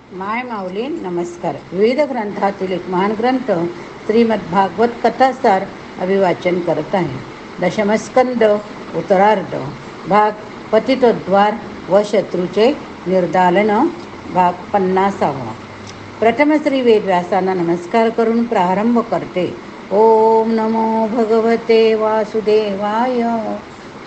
माय माऊली नमस्कार. विविध ग्रंथातील एक महान ग्रंथ श्रीमद्भागवत कथासार अभिवाचन करत आहे. दशमस्कंद उत्तरार्ध भाग पतितोद्वार व शत्रूचे निर्दालन भाग 50. प्रथम श्री वेदव्यासांना नमस्कार करून प्रारंभ करते. ओम नमो भगवते वासुदेवाय.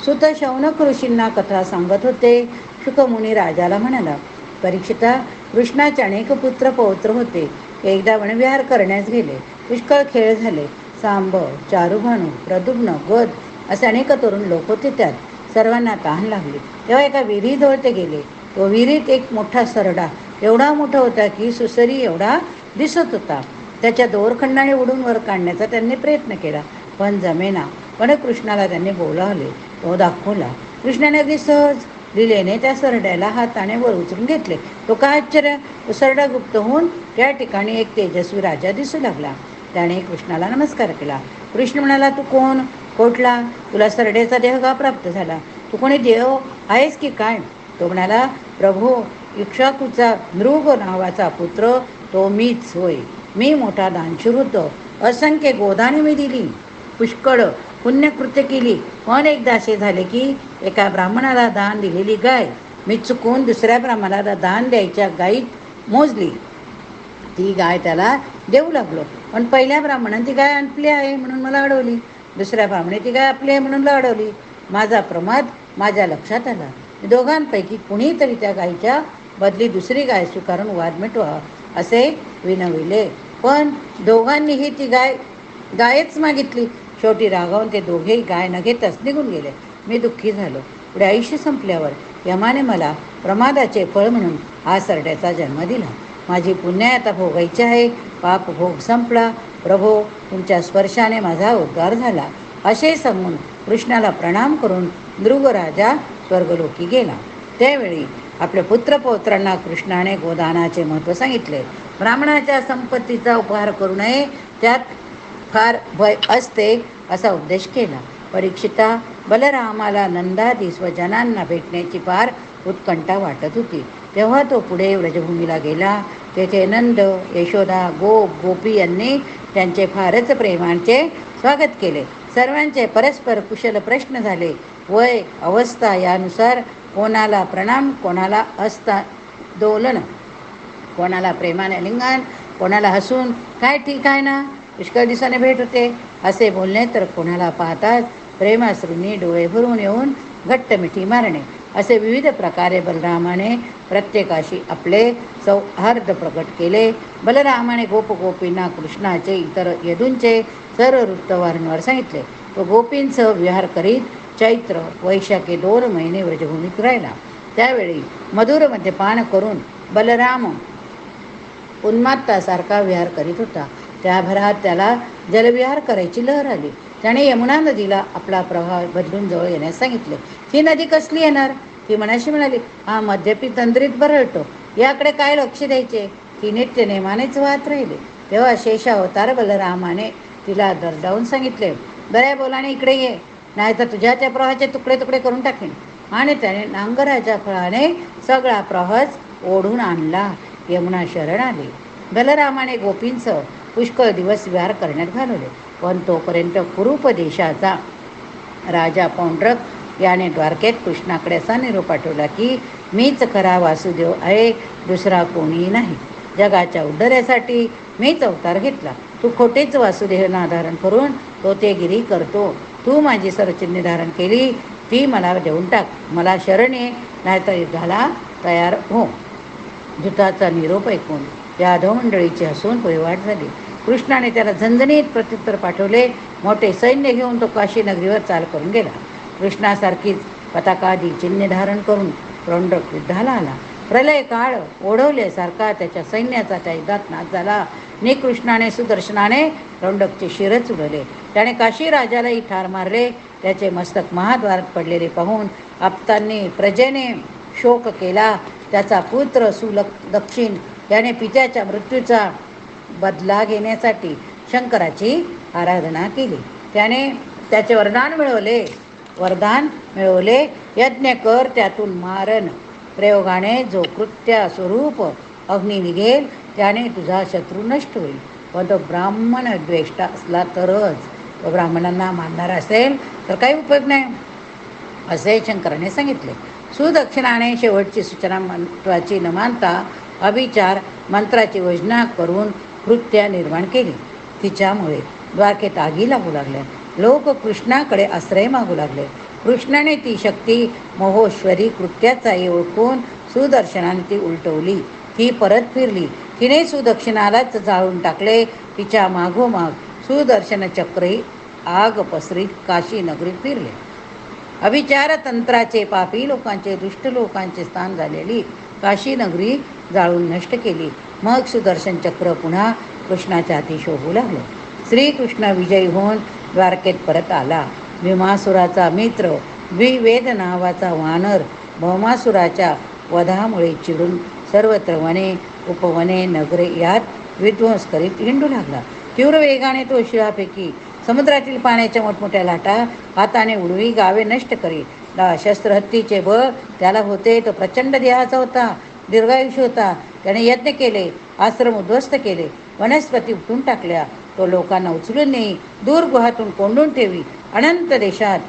सुत शौनक ऋषींना कथा सांगत होते. शुकमुनी राजाला म्हणाला, परीक्षिता, कृष्णाचे अनेक पुत्र पौत्र होते. एकदा वनविहार करण्यास गेले. पुष्कळ खेळ झाले. सांब, चारुभानू, प्रद्युम्न, गोद असे अनेक तरुण लोक होते. त्यात सर्वांना तहान लागली. तेव्हा एका विहिरीजवळ ते गेले. तो विहिरीत एक मोठा सरडा एवढा मोठा होता की सुसरी एवढा दिसत होता. त्याच्या दोरखंडाने उडून वर काढण्याचा त्यांनी प्रयत्न केला, पण जमेना. पण कृष्णाला त्यांनी बोलावले. तो दाखवला. कृष्णाने अगदी सहज लिलेने त्या सरड्याला हाताने वर उचलून घेतले. तो काय आश्चर्य! तो सरडा गुप्त होऊन त्या ठिकाणी एक तेजस्वी राजा दिसू लागला. त्याने कृष्णाला नमस्कार केला. कृष्ण म्हणाला, तू कोण? कोठला? तुला सरड्याचा देह का प्राप्त झाला? तू कोणी देव आहेस की काय? तो म्हणाला, प्रभू, इक्ष्वाकूचा नृग नावाचा पुत्र तो मीच होय. मी मोठा दानशूर होतो. असंख्य गोदाने मी दिली. पुष्कळ पुण्यकृत्य केली. पण एकदा असे झाले की एका ब्राह्मणाला दान दिलेली गाय मी चुकून दुसऱ्या ब्राह्मणाला दान द्यायच्या गायीत मोजली. ती गाय त्याला देऊ लागलो. पण पहिल्या ब्राह्मणाने ती गाय आपली आहे म्हणून मला अडवली. दुसऱ्या ब्राह्मणे ती गाय आपली आहे म्हणून मला अडवली. माझा प्रमाद माझ्या लक्षात आला. दोघांपैकी कुणीतरी त्या गायीच्या बदली दुसरी गाय स्वीकारून वाद मिटवा असे विनविले. पण दोघांनीही ती गायच मागितली. शेवटी रागावून ते दोघेही गाय न घेताच निघून गेले. मी दुःखी झालो. पुढे आयुष्य संपल्यावर यमाने मला प्रमादाचे फळ म्हणून हा सरड्याचा जन्म दिला. माझी पुण्य आता भोगायची आहे. पाप भोग संपला. प्रभो, तुमच्या स्पर्शाने माझा उद्धार झाला असे सांगून कृष्णाला प्रणाम करून नृगराजा स्वर्गलोकी गेला. त्यावेळी आपल्या पुत्रपौत्रांना कृष्णाने गोदानाचे महत्त्व सांगितले. ब्राह्मणाच्या संपत्तीचा उपहार करू नये, त्यात फार भय असते असा उपदेश केला. परीक्षिता, बलरामाला नंदादी स्वजनांना भेटण्याची फार उत्कंठा वाटत होती. तेव्हा तो पुढे व्रजभूमीला गेला. तेथे नंद, यशोदा, गोपी यांनी त्यांचे फारच प्रेमाचे स्वागत केले. सर्वांचे परस्पर कुशल प्रश्न झाले. वय अवस्था यानुसार कोणाला प्रणाम, कोणाला दोलन, कोणाला प्रेमाने लिंगन, कोणाला हसून काय ठीक आहे ना, पुष्कळ दिवसाने भेट होते असे बोलणे, तर कोणाला पाहताच प्रेमाश्रूंनी डोळे भरून येऊन घट्ट मिठी मारणे, असे विविध प्रकारे बलरामाने प्रत्येकाशी आपले सौहार्द प्रकट केले. बलरामाने गोपींना कृष्णाचे इतर यदूंचे सर्व वृत्त वारंवार सांगितले. तो गोपींसह विहार करीत चैत्र वैशाख 2 महिने व्रजभूमीत राहिला. त्यावेळी मधुरमध्ये पान करून बलराम उन्मात्तासारखा विहार करीत होता. त्या भरात त्याला जलविहार करायची लहर आली. त्याने यमुना नदीला आपला प्रवाह बदलून जवळ येण्यास सांगितले. ही नदी कसली येणार? ती मनाशी म्हणाली, हा मद्यपी तंद्रीत बरळतो, याकडे काय लक्ष द्यायचे? ती नित्य नेमानेच वाहत राहिली. तेव्हा शेषावतार बलरामाने तिला दरडावून सांगितले, बऱ्या बोलाने इकडे ये, नाही तर तुझ्या त्या प्रवाहाचे तुकडे तुकडे करून टाकेन. आणि त्याने नांगराच्या फळाने सगळा प्रवाहच ओढून आणला. यमुना शरण आली. बलरामाने गोपींसह पुष्कळ दिवस विहार करण्यात घालवले. पण तोपर्यंत कुरूप देशाचा राजा पौंड्रक याने द्वारकेत कृष्णाकडे असा निरोप पाठवला की मीच खरा वासुदेव आहे, दुसरा कोणीही नाही. जगाच्या उद्धारासाठी मीच अवतार घेतला. तू खोटेच वासुदेवना धारण करून तो ते गिरी करतो. तू माझी सरचिन्हे धारण केली, ती मला देऊन टाक. मला शरण ये, नाहीतर युद्धाला तयार हो. धृताचा निरोप ऐकून या अधोमंडळीची हसून पळवाट झाली. कृष्णाने त्याला झणझणीत प्रत्युत्तर पाठवले. मोठे सैन्य घेऊन तो काशी नगरीवर चाल करून गेला. कृष्णासारखीच पताकादी चिन्हे धारण करून पौंड्रक युद्धाला आला. प्रलय काळ ओढवल्यासारखा त्याच्या सैन्याचा त्या युद्धात नाश झाला. कृष्णाने सुदर्शनाने पौंड्रकचे शिरच उडवले. त्याने काशी राजालाही ठार मारले. त्याचे मस्तक महाद्वारात पडलेले पाहून आप्तांनी प्रजेने शोक केला. त्याचा पुत्र दक्षिण याने पित्याच्या मृत्यूचा बदला घेण्यासाठी शंकराची आराधना केली. त्याने त्याचे वरदान मिळवले. यज्ञ कर, त्यातून मारण प्रयोगाने जो कृत्या स्वरूप अग्नी निघेल, त्याने तुझा शत्रू नष्ट होईल. पण तो ब्राह्मण द्वेष्टा असला तरच. तो ब्राह्मणांना मानणारा असेल तर काही उपयोग नाही, असे शंकराने सांगितले. सुदक्षिणाने शेवटची सूचना मंत्राची न मानता अभिचार मंत्राची वजना करून कृत्या निर्माण केली. तिच्यामुळे द्वारकेत आगी लागू लागल्या. लोक कृष्णाकडे आश्रय मागू लागले. कृष्णाने ती शक्ती महोश्वरी कृत्याचा ओळखून सुदर्शनाने ती उलटवली. ती परत फिरली. तिने सुदक्षिणालाच जाळून टाकले. तिच्या मागोमाग सुदर्शन चक्रही आग पसरीत काशी नगरीत फिरले. अभिचार तंत्राचे पापी लोकांचे, दुष्ट लोकांचे स्थान झालेली काशी नगरी जाळून नष्ट केली. मग सुदर्शन चक्र पुन्हा कृष्णाच्या हाती शोभू लागले. श्रीकृष्ण विजयी होऊन द्वारकेत परत आला. भीमासुराचा मित्र द्विवेद नावाचा वानर भौमासुराच्या वधामुळे चिडून सर्वत्र वने, उपवने, नगरे यात विध्वंस करीत हिंडू लागला. तीव्र वेगाने तो शिळापैकी समुद्रातील पाण्याच्या मोठमोठ्या लाटा हाताने उडवी गावे नष्ट करी. शस्त्रहत्तीचे बळ त्याला होते. तो प्रचंड देहाचा होता, दीर्घायुष्य होता. त्याने यज्ञ केले, आश्रम उद्ध्वस्त केले, वनस्पती उपटून टाकल्या. तो लोकांना उचलून नेई, दूर गुहातून कोंडून ठेवी. अनंत देशात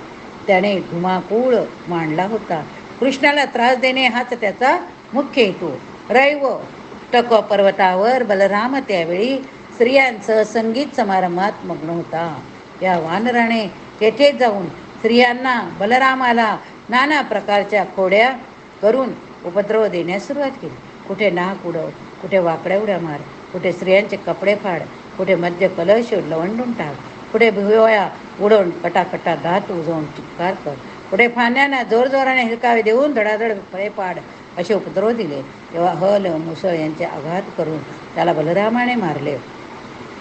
त्याने धुमाकूळ मांडला होता. कृष्णाला त्रास देणे हाच त्याचा मुख्य हेतू. रैव टक पर्वतावर बलराम त्यावेळी स्त्रियांचं संगीत समारंभात मग्न होता. या वानराने तेथे जाऊन स्त्रियांना, बलरामाला नाना प्रकारच्या खोड्या करून उपद्रव देण्यास सुरुवात केली. कुठे नाक उडव, कुठे वाकड्या उड्या मार, कुठे स्त्रियांचे कपडे फाड, कुठे मध्य कलश लवंडून टाक, कुठे भुवया उडवून कटाकटा दात उजवून चित्कार कर, कुठे फांद्यांना जोरजोराने हिलकावे देऊन धडाधड फळे पाड, असे उपद्रव दिले. तेव्हा हल मुसळ यांचे आघात करून त्याला बलरामाने मारले.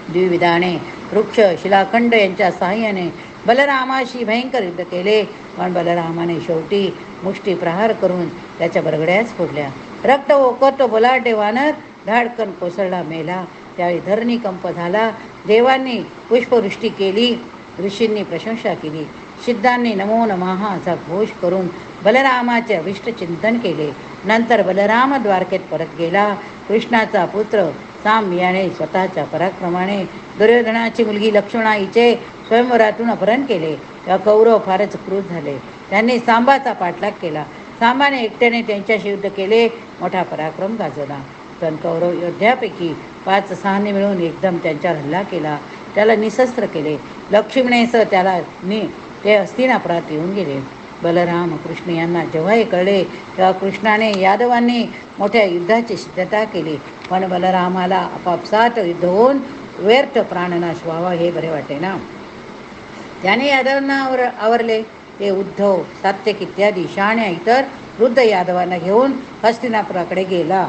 द्विविधाने वृक्ष, शिलाखंड यांच्या साहाय्याने बलरामाशी भयंकर युद्ध केले. पण बलरामाने शेवटी मुष्टी प्रहार करून त्याच्या बरगड्याच फोडल्या. रक्त ओकत बलाढ्य वानर धाडकन कोसळला, मेला. त्यावेळी धरणीकंप झाला. देवांनी पुष्पवृष्टी केली, ऋषींनी प्रशंसा केली, सिद्धांनी नमो नमः असा घोष करून बलरामाचे अभिष्ट चिंतन केले. नंतर बलराम द्वारकेत परत गेला. कृष्णाचा पुत्र साम याने स्वतःच्या पराक्रमाने दुर्योधनाची मुलगी लक्ष्मणाईचे स्वयंवरातून अपहरण केले. तेव्हा कौरव फारच क्रूर झाले. त्यांनी सांबाचा पाठलाग केला. सांबाने एकट्याने त्यांच्याशी युद्ध केले, मोठा पराक्रम गाजवला. पण कौरव योद्ध्यापैकी 5-6 मिळून एकदम त्यांच्यावर हल्ला केला, त्याला निशस्त्र केले. लक्ष्मणेसह त्याला ते हस्तिनापुरात येऊन गेले. बलराम कृष्ण यांना जेव्हा हे कळले तेव्हा कृष्णाने यादवांनी मोठ्या युद्धाची सिद्धता केली. पण बलरामाला आपापसात युद्ध होऊन व्यर्थ प्राणनाश व्हावा हे बरे वाटे ना. त्याने यादवांना आवरले. ते उद्धव, सात्यक इत्यादी शहाण्या इतर वृद्ध यादवांना घेऊन हस्तिनापुराकडे गेला.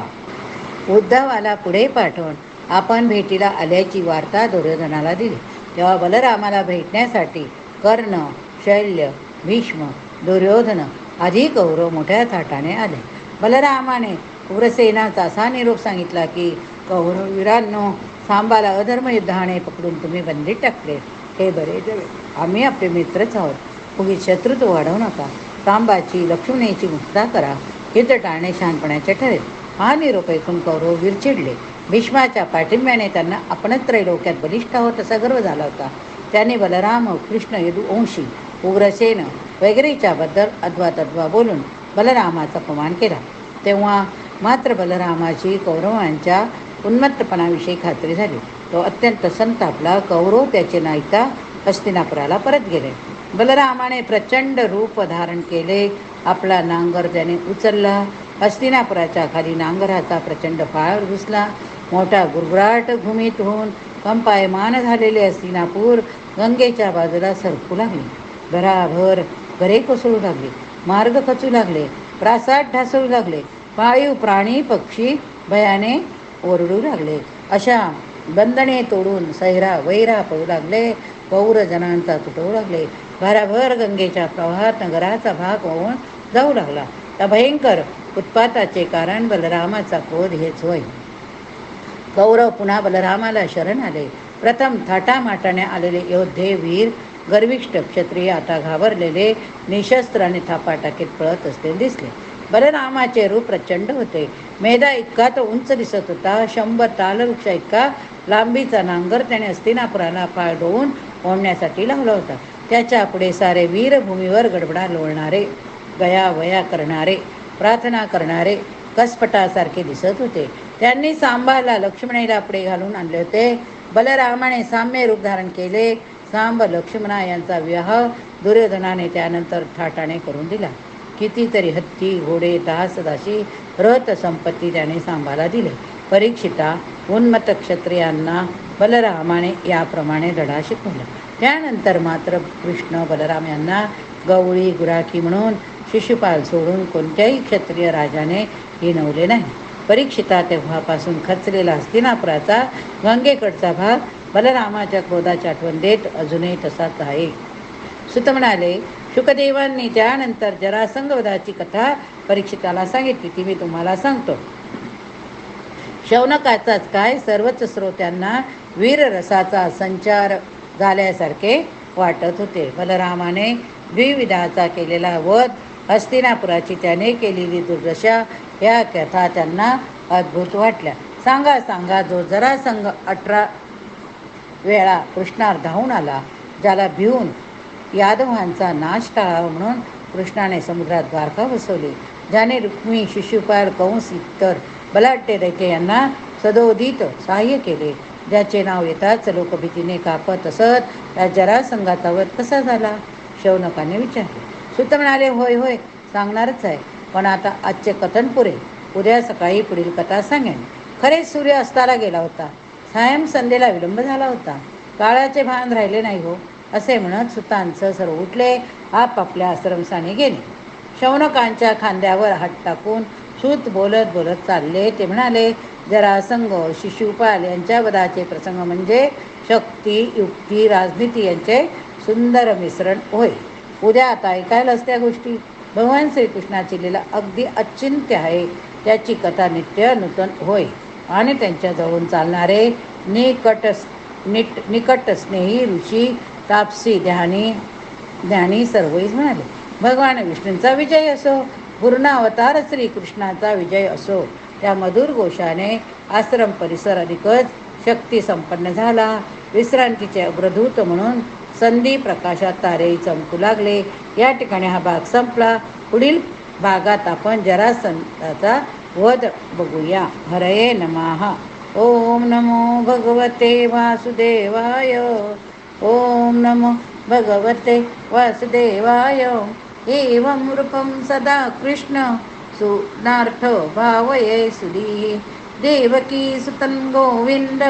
उद्धवाला पुढे पाठवून आपण भेटीला आल्याची वार्ता दुर्योधनाला दिली. तेव्हा बलरामाला भेटण्यासाठी कर्ण, शल्य, भीष्म, दुर्योधन आदी कौरव मोठ्या थाटाने आले. बलरामाने उग्रसेनाचा असा निरोप सांगितला की, कौरवीरांनो, सांबाला अधर्म युद्धाने पकडून तुम्ही बंदीत टाकले, हे बरे जवे. आम्ही आपले मित्रच आहोत. उगीच शत्रुत्व वाढवू नका. सांबाची, लक्ष्मणेची मुक्ता करा. युद्ध टाळणे शहाणपणाचे ठरेल. हा निरोप ऐकून कौरव विरचिडले. भीष्माच्या पाठिंब्याने त्यांना आपणच त्रैलोक्यात बलिष्ठ आहोत असा गर्व झाला होता. त्यांनी बलराम, कृष्ण, यदुवंशी, उग्रसेन वगैरेच्या बद्दल अद्वा बोलून बलरामाचा अपमान केला. तेव्हा मात्र बलरामाची कौरवांच्या उन्मत्तपणाविषयी खात्री झाली. तो अत्यंत संतापला. कौरव त्याचे नायका हस्तिनापुराला परत गेले. बलरामाने प्रचंड रूप धारण केले. आपला नांगर त्याने उचलला. हस्तिनापुराच्या खाली नांगराचा प्रचंड फाळ घुसला. मोठा गुरगुराट भूमीत होऊन कंपायमान झालेले हस्तिनापूर गंगेच्या बाजूला सरकू लागले. भराभर घरे कोसळू लागली, मार्ग खचू लागले, प्रासाद ढासळू लागले, पाळीव प्राणी पक्षी भयाने ओरडू लागले. अशा बंधने तोडून सैरा वैरा पडू लागले. पौर जनांचा तुटवू लागले. भराभर गंगेच्या प्रवाहात नगराचा भाग वाहून जाऊ लागला. त्या भयंकर उत्पाताचे कारण बलरामाचा क्रोध हेच होय. कौरव पुन्हा बलरामाला शरण आले. प्रथम थाटामाटाने आलेले योद्धे, वीर, गर्विष्ठ क्षत्रिय आता घाबरलेले, निशस्त्र आणि थापाटाकीत पळत असलेले दिसले. बलरामाचे रूप प्रचंड होते. मेधा इतका तो उंच दिसत होता. 100 तालवृक्षा इतका लांबीचा नांगर त्याने हस्तिनापुराला पाय डोवून ओढण्यासाठी लावला होता. त्याच्या पुढे सारे वीरभूमीवर गडबडा लोळणारे, गयावया करणारे, प्रार्थना करणारे कसपटासारखे दिसत होते. त्यांनी सांबाला लक्ष्मणीला पुढे घालून आणले होते. बलरामाने साम्य रूप धारण केले. सांब लक्ष्मणा यांचा विवाह दुर्योधनाने त्यानंतर थाटाने करून दिला. कितीतरी हत्ती, घोडे, दास दासी, रथ संपत्ती त्याने सांबाला दिले. परीक्षिता उन्मत्त क्षत्रियांना बलरामाने याप्रमाणे धडा शिकवला. त्यानंतर मात्र कृष्ण बलराम यांना गवळी गुराखी म्हणून शिशुपाल सोडून कोणत्याही क्षत्रिय राजाने हिणवले नाही. परीक्षिता तेव्हापासून खचलेला हस्तिनापुराचा गंगेकडचा भाग बलरामाच्या क्रोधाची आठवण देत अजूनही तसाच आहे. सुत म्हणाले, शुकदेवांनी त्यानंतर जरासंगवधाची कथा परीक्षिताला सांगितली. ती मी तुम्हाला सांगतो. शौनकाचाच काय सर्वच श्रोत्यांना वीररसाचा संचार झाल्यासारखे वाटत होते. बलरामाने द्विविधाचा केलेला वध, हस्तिनापुराची त्याने केलेली दुर्दशा या कथा त्यांना अद्भुत वाटल्या. सांगा सांगा, जो जरासंग 18 वेळा कृष्णावर धावून आला, ज्याला भिवून यादवांचा नाश टाळावा म्हणून कृष्णाने समुद्रात द्वारका बसवली, ज्याने रुक्मी, शिशुपाल, कंस इतर बलाढ्य दैत्य यांना सदोदित सहाय्य केले, ज्याचे नाव येताच लोक भीतीने कापत असत, त्या जरासंगाचा वध कसा झाला? शौनकाने विचारले. सुत म्हणाले, होय होय, सांगणारच आहे, पण आता आजचे कथन पुरे. उद्या सकाळी पुढील कथा सांगेन. खरेच सूर्य अस्ताला गेला होता. सायं संध्येला विलंब झाला होता. काळाचे भान राहिले नाही हो, असे म्हणत सुतांचं सर्व उठले, आपापल्या आश्रमस्थानी गेले. शौनकांच्या खांद्यावर हात टाकून सूत बोलत बोलत चालले. ते म्हणाले, जरासंग, शिशुपाल यांच्या वधाचे प्रसंग म्हणजे शक्ती, युक्ती, राजनीती यांचे सुंदर मिश्रण होय. उद्या आता ऐकायलाच त्या गोष्टी. भगवान श्रीकृष्णाची लीला अगदी अचिंत्य आहे. त्याची कथा नित्य नूतन होय. आणि त्यांच्या जवळून चालणारे निकट स्नेही ऋषी, तापसी, ज्ञानी सर्वच म्हणाले. भगवान विष्णूंचा विजय असो, पूर्ण अवतार श्रीकृष्णाचा विजय असो. त्या मधुर घोषाने आश्रम परिसर अधिकच शक्ती संपन्न झाला. विश्रांतीचे अग्रदूत म्हणून संधी प्रकाशात तारेही चमकू लागले. या ठिकाणी हा भाग संपला. पुढील भागात आपण जरासंधाचा वध बघूया. हरये नमः. ओम नमो भगवते वासुदेवाय. ओम नमो भगवते वासुदेवाय. एवं रूपं सदा कृष्ण सुनार्थ भावये सुधी. देवकी सुतं गोविंद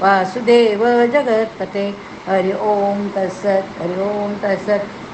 वासुदेव जगत्पते. हरि ओम तत्सत. हरि ओम तत्सत.